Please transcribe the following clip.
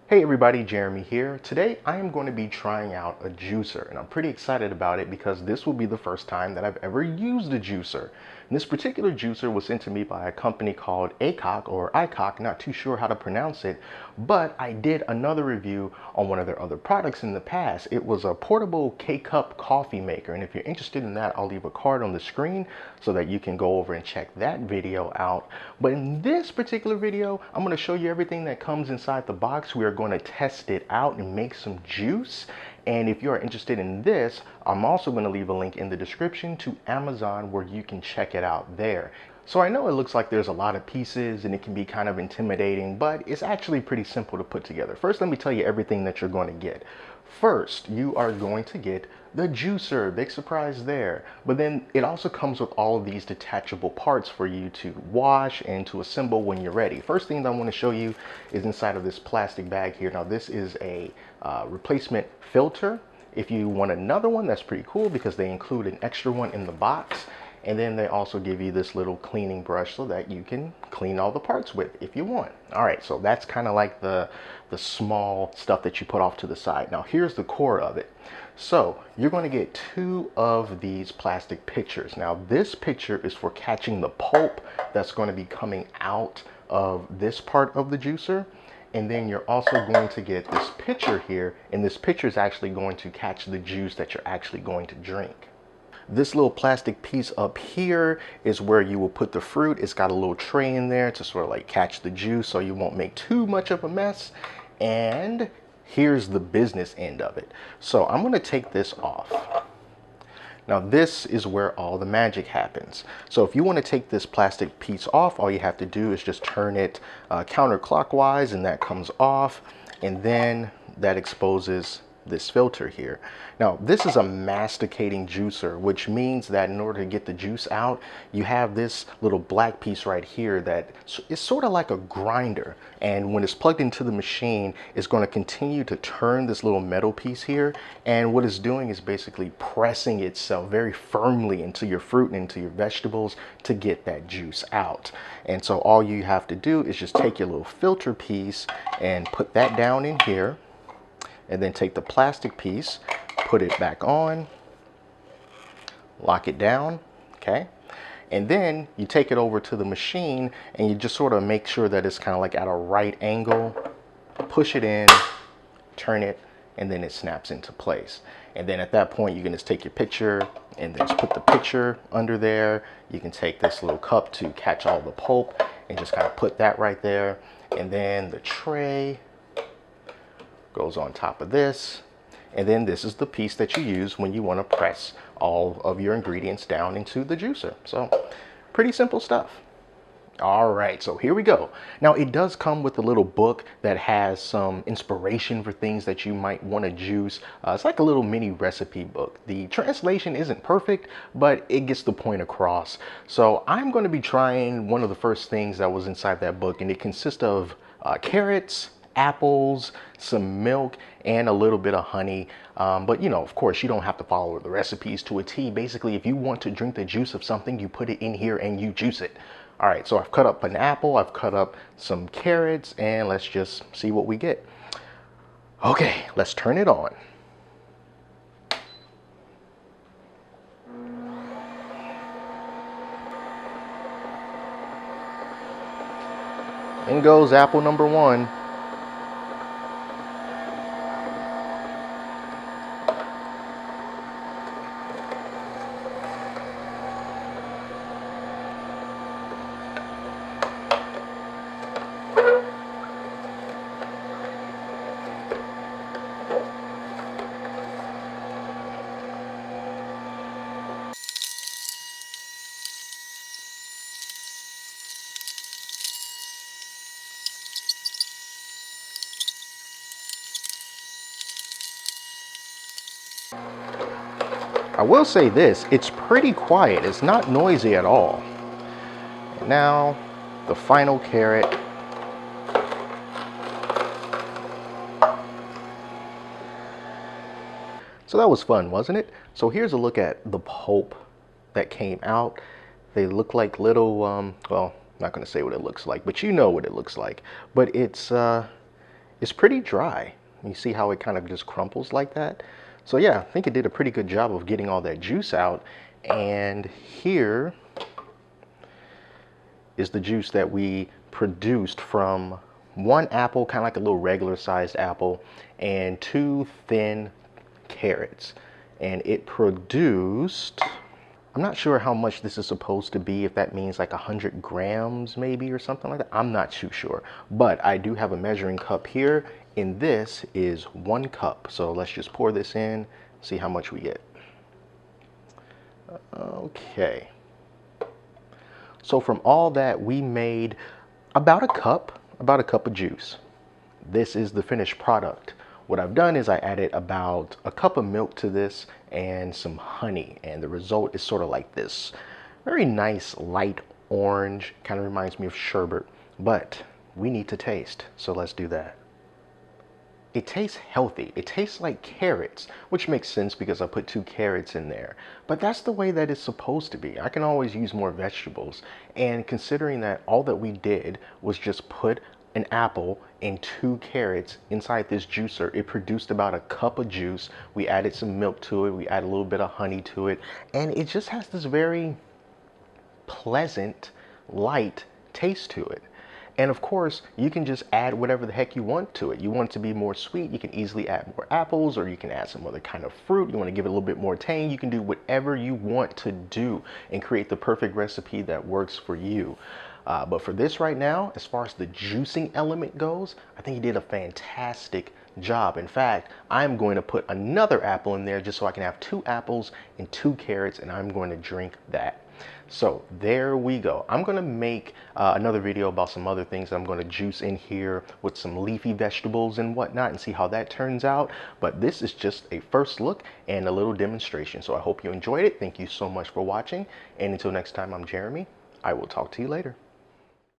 Hey everybody, Jeremy here. Today I am going to be trying out a juicer, and I'm pretty excited about it because this will be the first time that I've ever used a juicer. And this particular juicer was sent to me by a company called Aicok, not too sure how to pronounce it, but I did another review on one of their other products in the past. It was a portable K-cup coffee maker, and if you're interested in that, I'll leave a card on the screen so that you can go over and check that video out. But in this particular video, I'm going to show you everything that comes inside the box. We are going to test it out and make some juice. And if you're interested in this, I'm also going to leave a link in the description to Amazon where you can check it out there. So I know it looks like there's a lot of pieces and it can be kind of intimidating, but it's actually pretty simple to put together. First, let me tell you everything that you're going to get. First, you are going to get the juicer, big surprise there. But then it also comes with all of these detachable parts for you to wash and to assemble when you're ready. First thing that I want to show you is inside of this plastic bag here. Now this is a replacement filter. If you want another one, that's pretty cool because they include an extra one in the box. And then they also give you this little cleaning brush so that you can clean all the parts with if you want. All right, so that's kind of like the small stuff that you put off to the side. Now here's the core of it. So you're going to get two of these plastic pitchers. Now this pitcher is for catching the pulp that's going to be coming out of this part of the juicer. And then you're also going to get this pitcher here, and this pitcher is actually going to catch the juice that you're actually going to drink. This little plastic piece up here is where you will put the fruit. It's got a little tray in there to sort of like catch the juice so you won't make too much of a mess. And here's the business end of it. So I'm going to take this off. Now this is where all the magic happens. So if you want to take this plastic piece off, all you have to do is just turn it counterclockwise and that comes off, and then that exposes this filter here. Now this is a masticating juicer, which means that in order to get the juice out, you have this little black piece right here that is sort of like a grinder, and when it's plugged into the machine, it's going to continue to turn this little metal piece here, and what it's doing is basically pressing itself very firmly into your fruit and into your vegetables to get that juice out. And so all you have to do is just take your little filter piece and put that down in here, and then take the plastic piece, put it back on, lock it down, okay? And then you take it over to the machine and you just sort of make sure that it's kind of like at a right angle, push it in, turn it, and then it snaps into place. And then at that point, you can just take your pitcher and then just put the pitcher under there. You can take this little cup to catch all the pulp and just kind of put that right there. And then the tray goes on top of this, and then this is the piece that you use when you want to press all of your ingredients down into the juicer. So pretty simple stuff. All right, so here we go. Now it does come with a little book that has some inspiration for things that you might want to juice. It's like a little mini recipe book. The translation isn't perfect, but it gets the point across. So I'm going to be trying one of the first things that was inside that book, and it consists of carrots, apples, some milk, and a little bit of honey. But you know, of course, you don't have to follow the recipes to a T. Basically, if you want to drink the juice of something, you put it in here and you juice it. All right, so I've cut up an apple, I've cut up some carrots, and let's just see what we get. Okay, let's turn it on. In goes apple number one. I will say this, it's pretty quiet. It's not noisy at all. And now, the final carrot. So that was fun, wasn't it? So here's a look at the pulp that came out. They look like little, well, I'm not going to say what it looks like, but you know what it looks like. But it's it's pretty dry. You see how it kind of just crumples like that? So yeah, I think it did a pretty good job of getting all that juice out. And here is the juice that we produced from one apple, kind of like a little regular sized apple, and 2 thin carrots. And it produced, I'm not sure how much this is supposed to be, if that means like 100 grams maybe or something like that. I'm not too sure, but I do have a measuring cup here, and this is 1 cup. So let's just pour this in, see how much we get. Okay. So from all that, we made about a cup of juice. This is the finished product. What I've done is I added about a cup of milk to this and some honey, and the result is sort of like this very nice light orange, kind of reminds me of sherbet, but we need to taste, so let's do that. It tastes healthy. It tastes like carrots, which makes sense because I put 2 carrots in there. But that's the way that it's supposed to be. I can always use more vegetables. And considering that all that we did was just put an apple and 2 carrots inside this juicer, it produced about a cup of juice. We added some milk to it. We added a little bit of honey to it. And it just has this very pleasant, light taste to it. And of course, you can just add whatever the heck you want to it. You want it to be more sweet, you can easily add more apples, or you can add some other kind of fruit. You want to give it a little bit more tang, you can do whatever you want to do and create the perfect recipe that works for you. But for this right now, as far as the juicing element goes, I think you did a fantastic job. In fact, I'm going to put another apple in there just so I can have 2 apples and 2 carrots, and I'm going to drink that. So there we go. I'm going to make another video about some other things I'm going to juice in here with some leafy vegetables and whatnot and see how that turns out. But this is just a first look and a little demonstration. So I hope you enjoyed it. Thank you so much for watching. And until next time, I'm Jeremy. I will talk to you later.